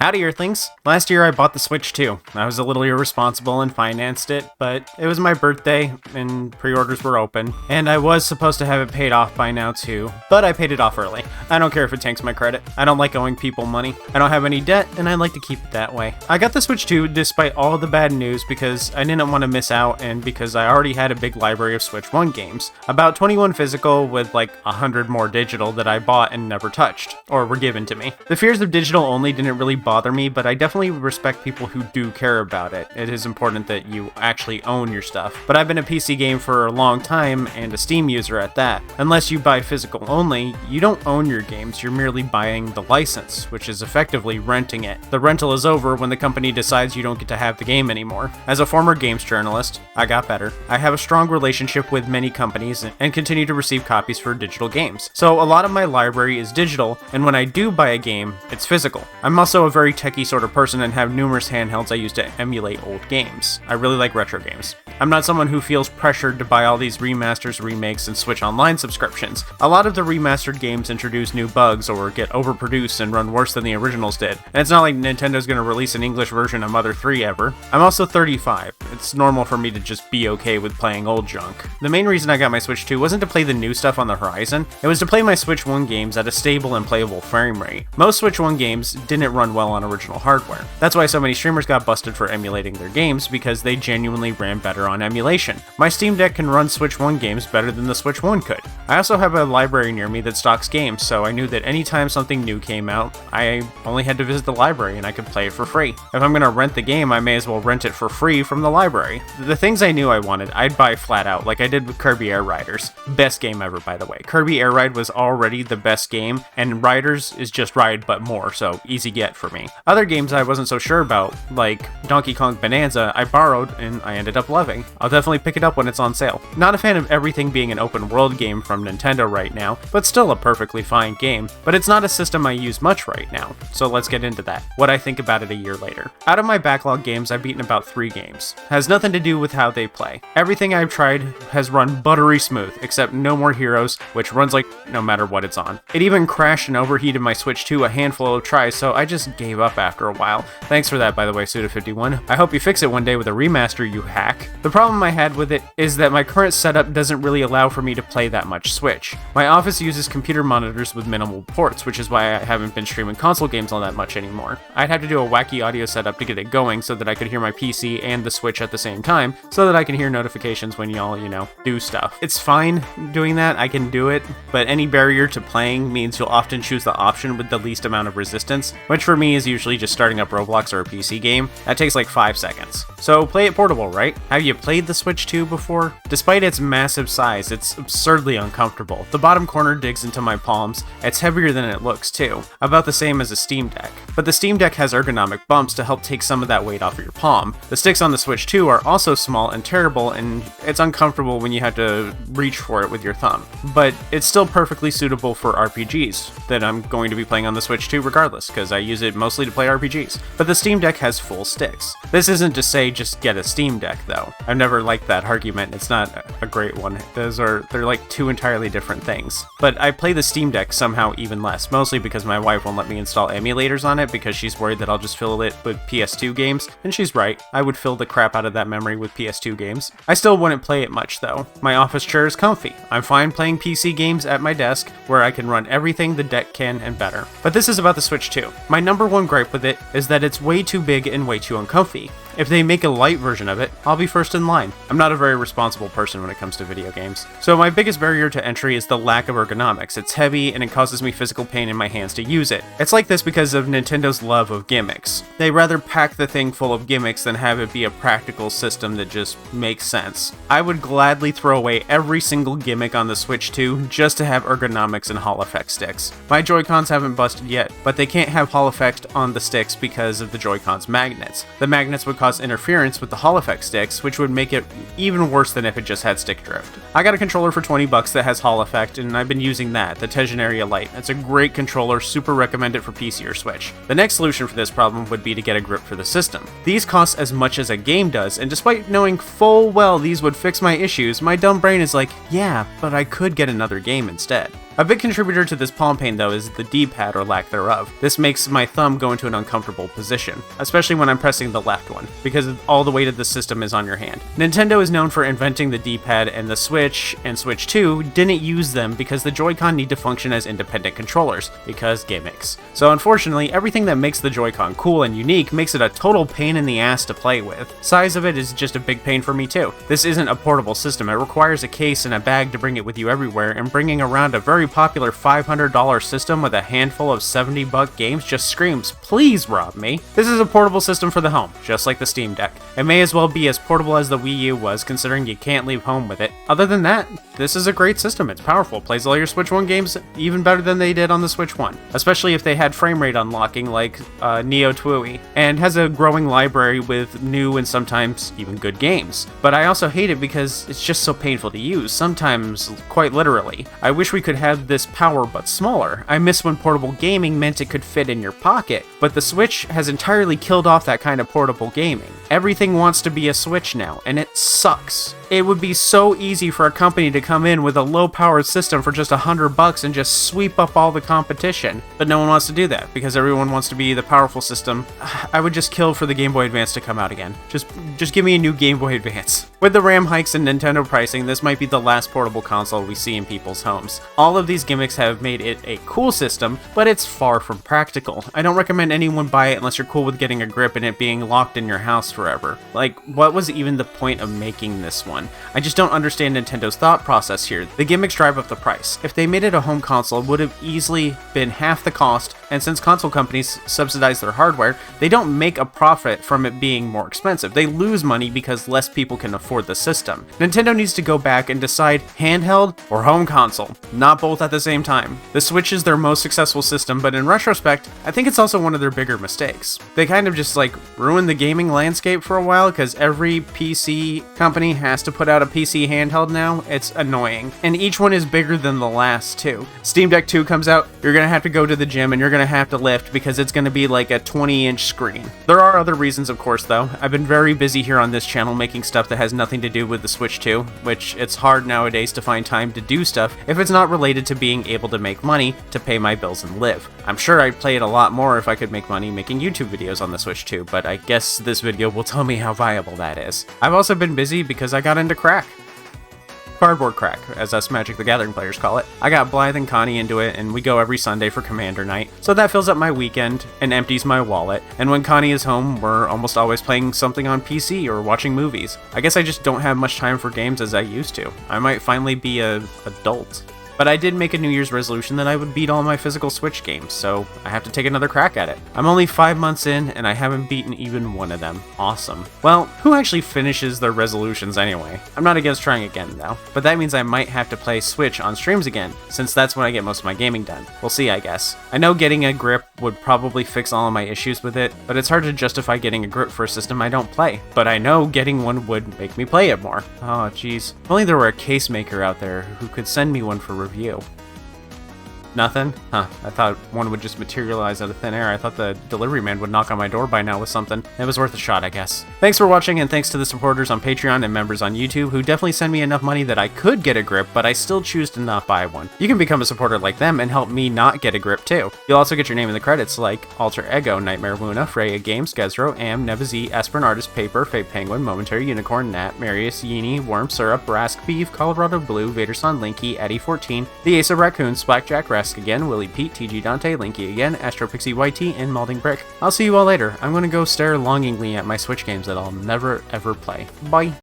Howdy Earthlings! Last year I bought the Switch 2. I was a little irresponsible and financed it, but it was my birthday and pre-orders were open, and I was supposed to have it paid off by now too, but I paid it off early. I don't care if it tanks my credit. I don't like owing people money. I don't have any debt, and I like to keep it that way. I got the Switch 2 despite all the bad news because I didn't want to miss out and because I already had a big library of Switch 1 games. About 21 physical with like 100 more digital that I bought and never touched, or were given to me. The fears of digital only didn't really bother me, but I definitely respect people who do care about it. It is important that you actually own your stuff. But I've been a PC game for a long time and a Steam user at that. Unless you buy physical only, you don't own your games, you're merely buying the license, which is effectively renting it. The rental is over when the company decides you don't get to have the game anymore. As a former games journalist, I got better. I have a strong relationship with many companies and continue to receive copies for digital games. So a lot of my library is digital, and when I do buy a game, it's physical. I'm also a very techie sort of person and have numerous handhelds I use to emulate old games. I really like retro games. I'm not someone who feels pressured to buy all these remasters, remakes, and Switch Online subscriptions. A lot of the remastered games introduce new bugs or get overproduced and run worse than the originals did, and it's not like Nintendo's gonna release an English version of Mother 3 ever. I'm also 35. It's normal for me to just be okay with playing old junk. The main reason I got my Switch 2 wasn't to play the new stuff on the horizon, it was to play my Switch 1 games at a stable and playable frame rate. Most Switch 1 games didn't run well on original hardware. That's why so many streamers got busted for emulating their games, because they genuinely ran better on emulation. My Steam Deck can run Switch 1 games better than the Switch 1 could. I also have a library near me that stocks games, so I knew that anytime something new came out, I only had to visit the library and I could play it for free. If I'm gonna rent the game, I may as well rent it for free from the library. The things I knew I wanted, I'd buy flat out, like I did with Kirby Air Riders. Best game ever, by the way. Kirby Air Ride was already the best game, and Riders is just Ride but more, so easy get for me. Other games I wasn't so sure about, like Donkey Kong Bonanza, I borrowed and I ended up loving. I'll definitely pick it up when it's on sale. Not a fan of everything being an open world game from Nintendo right now, but still a perfectly fine game. But it's not a system I use much right now, so let's get into that. What I think about it a year later. Out of my backlog games, I've beaten about 3 games. Has nothing to do with how they play. Everything I've tried has run buttery smooth, except No More Heroes, which runs like no matter what it's on. It even crashed and overheated my Switch 2 a handful of tries, so I just gave up after a while. Thanks for that, by the way, Suda51. I hope you fix it one day with a remaster, you hack. The problem I had with it is that my current setup doesn't really allow for me to play that much Switch. My office uses computer monitors with minimal ports, which is why I haven't been streaming console games all that much anymore. I'd have to do a wacky audio setup to get it going so that I could hear my PC and the Switch at the same time, so that I can hear notifications when y'all, do stuff. It's fine doing that, I can do it, but any barrier to playing means you'll often choose the option with the least amount of resistance, which for me is usually just starting up Roblox or a PC game. That takes like 5 seconds. So play it portable, right? Have you played the Switch 2 before? Despite its massive size, it's absurdly uncomfortable. The bottom corner digs into my palms. It's heavier than it looks too, about the same as a Steam Deck. But the Steam Deck has ergonomic bumps to help take some of that weight off of your palm. The sticks on the Switch 2 are also small and terrible, and it's uncomfortable when you have to reach for it with your thumb. But it's still perfectly suitable for RPGs that I'm going to be playing on the Switch 2 regardless, because I use it mostly to play RPGs. But the Steam Deck has full sticks. This isn't to say just get a Steam Deck though. I've never liked that argument, it's not a great one. They're like 2 entirely different things. But I play the Steam Deck somehow even less, mostly because my wife won't let me install emulators on it because she's worried that I'll just fill it with PS2 games, and she's right, I would fill the crap out of that memory with PS2 games. I still wouldn't play it much though. My office chair is comfy. I'm fine playing PC games at my desk where I can run everything the deck can and better. But this is about the Switch 2. My number one gripe with it is that it's way too big and way too uncomfy. If they make a light version of it, I'll be first in line. I'm not a very responsible person when it comes to video games. So my biggest barrier to entry is the lack of ergonomics. It's heavy and it causes me physical pain in my hands to use it. It's like this because of Nintendo's love of gimmicks. They rather pack the thing full of gimmicks than have it be a practical system that just makes sense. I would gladly throw away every single gimmick on the Switch 2 just to have ergonomics and Hall effect sticks. My Joy-Cons haven't busted yet, but they can't have Hall effect on the sticks because of the Joy-Cons magnets. The magnets would cause interference with the Hall effect sticks, which would make it even worse than if it just had stick drift. I got a controller for 20 bucks that has Hall effect, and I've been using that, the Tegenaria Lite. It's a great controller, super recommend it for PC or Switch. The next solution for this problem would be to get a grip for the system. These cost as much as a game does, and despite knowing full well these would fix my issues, my dumb brain is like, yeah, but I could get another game instead. A big contributor to this palm pain though is the D-pad or lack thereof. This makes my thumb go into an uncomfortable position, especially when I'm pressing the left one, because all the weight of the system is on your hand. Nintendo is known for inventing the D-pad, and the Switch and Switch 2 didn't use them because the Joy-Con need to function as independent controllers, because gimmicks. So unfortunately, everything that makes the Joy-Con cool and unique makes it a total pain in the ass to play with. Size of it is just a big pain for me too. This isn't a portable system, it requires a case and a bag to bring it with you everywhere, and bringing around a very popular $500 system with a handful of $70 games just screams, please rob me. This is a portable system for the home, just like the Steam Deck. It may as well be as portable as the Wii U was, considering you can't leave home with it. Other than that, this is a great system. It's powerful, plays all your Switch 1 games even better than they did on the Switch 1, especially if they had frame rate unlocking like Neo Twoie, and has a growing library with new and sometimes even good games. But I also hate it because it's just so painful to use, sometimes quite literally. I wish we could have this power but smaller. I miss when portable gaming meant it could fit in your pocket, but the Switch has entirely killed off that kind of portable gaming. Everything wants to be a Switch now, and it sucks. It would be so easy for a company to come in with a low-powered system for just $100 and just sweep up all the competition. But no one wants to do that, because everyone wants to be the powerful system. I would just kill for the Game Boy Advance to come out again. Just give me a new Game Boy Advance. With the RAM hikes and Nintendo pricing, this might be the last portable console we see in people's homes. All of these gimmicks have made it a cool system, but it's far from practical. I don't recommend anyone buy it unless you're cool with getting a grip and it being locked in your house forever. Like, what was even the point of making this one? I just don't understand Nintendo's thought process here. The gimmicks drive up the price. If they made it a home console, it would have easily been half the cost, and since console companies subsidize their hardware, they don't make a profit from it being more expensive. They lose money because less people can afford the system. Nintendo needs to go back and decide handheld or home console, not both at the same time. The Switch is their most successful system, but in retrospect, I think it's also one of their bigger mistakes. They kind of just ruined the gaming landscape for a while because every PC company has to put out a PC handheld now. It's annoying. And each one is bigger than the last two. Steam Deck 2 comes out, you're gonna have to go to the gym and you're gonna have to lift because it's gonna be like a 20-inch screen. There are other reasons, of course, though. I've been very busy here on this channel making stuff that has nothing to do with the Switch 2, which it's hard nowadays to find time to do stuff if it's not related to being able to make money to pay my bills and live. I'm sure I'd play it a lot more if I could make money making YouTube videos on the Switch 2, but I guess this video will tell me how viable that is. I've also been busy because I got into crack. Cardboard crack, as us Magic the Gathering players call it. I got Blythe and Connie into it, and we go every Sunday for Commander Night, so that fills up my weekend and empties my wallet. And when Connie is home, we're almost always playing something on PC or watching movies. I guess I just don't have much time for games as I used to. I might finally be an adult. But I did make a New Year's resolution that I would beat all my physical Switch games, so I have to take another crack at it. I'm only 5 months in, and I haven't beaten even one of them. Awesome. Well, who actually finishes their resolutions anyway? I'm not against trying again, though. But that means I might have to play Switch on streams again, since that's when I get most of my gaming done. We'll see, I guess. I know getting a grip would probably fix all of my issues with it, but it's hard to justify getting a grip for a system I don't play. But I know getting one would make me play it more. Oh, jeez. If only there were a case maker out there who could send me one for review. Nothing? Huh, I thought one would just materialize out of thin air. I thought the delivery man would knock on my door by now with something. It was worth a shot, I guess. Thanks for watching, and thanks to the supporters on Patreon and members on YouTube who definitely send me enough money that I could get a grip, but I still choose to not buy one. You can become a supporter like them and help me not get a grip too. You'll also get your name in the credits like Alter Ego, Nightmare Luna, Freya Games, Gezro, Am, Nevazy, Aspirin Artist, Paper, Fate Penguin, Momentary Unicorn, Nat, Marius, Yini, Worm Syrup, Rask Beef, Colorado Blue, Vaderson, Linky, Eddie14, The Ace of Raccoons, Blackjack, Rask again, Willie Pete, TG Dante, Linky again, Astro Pixie YT, and Malding Brick. I'll see you all later. I'm gonna go stare longingly at my Switch games that I'll never ever play. Bye!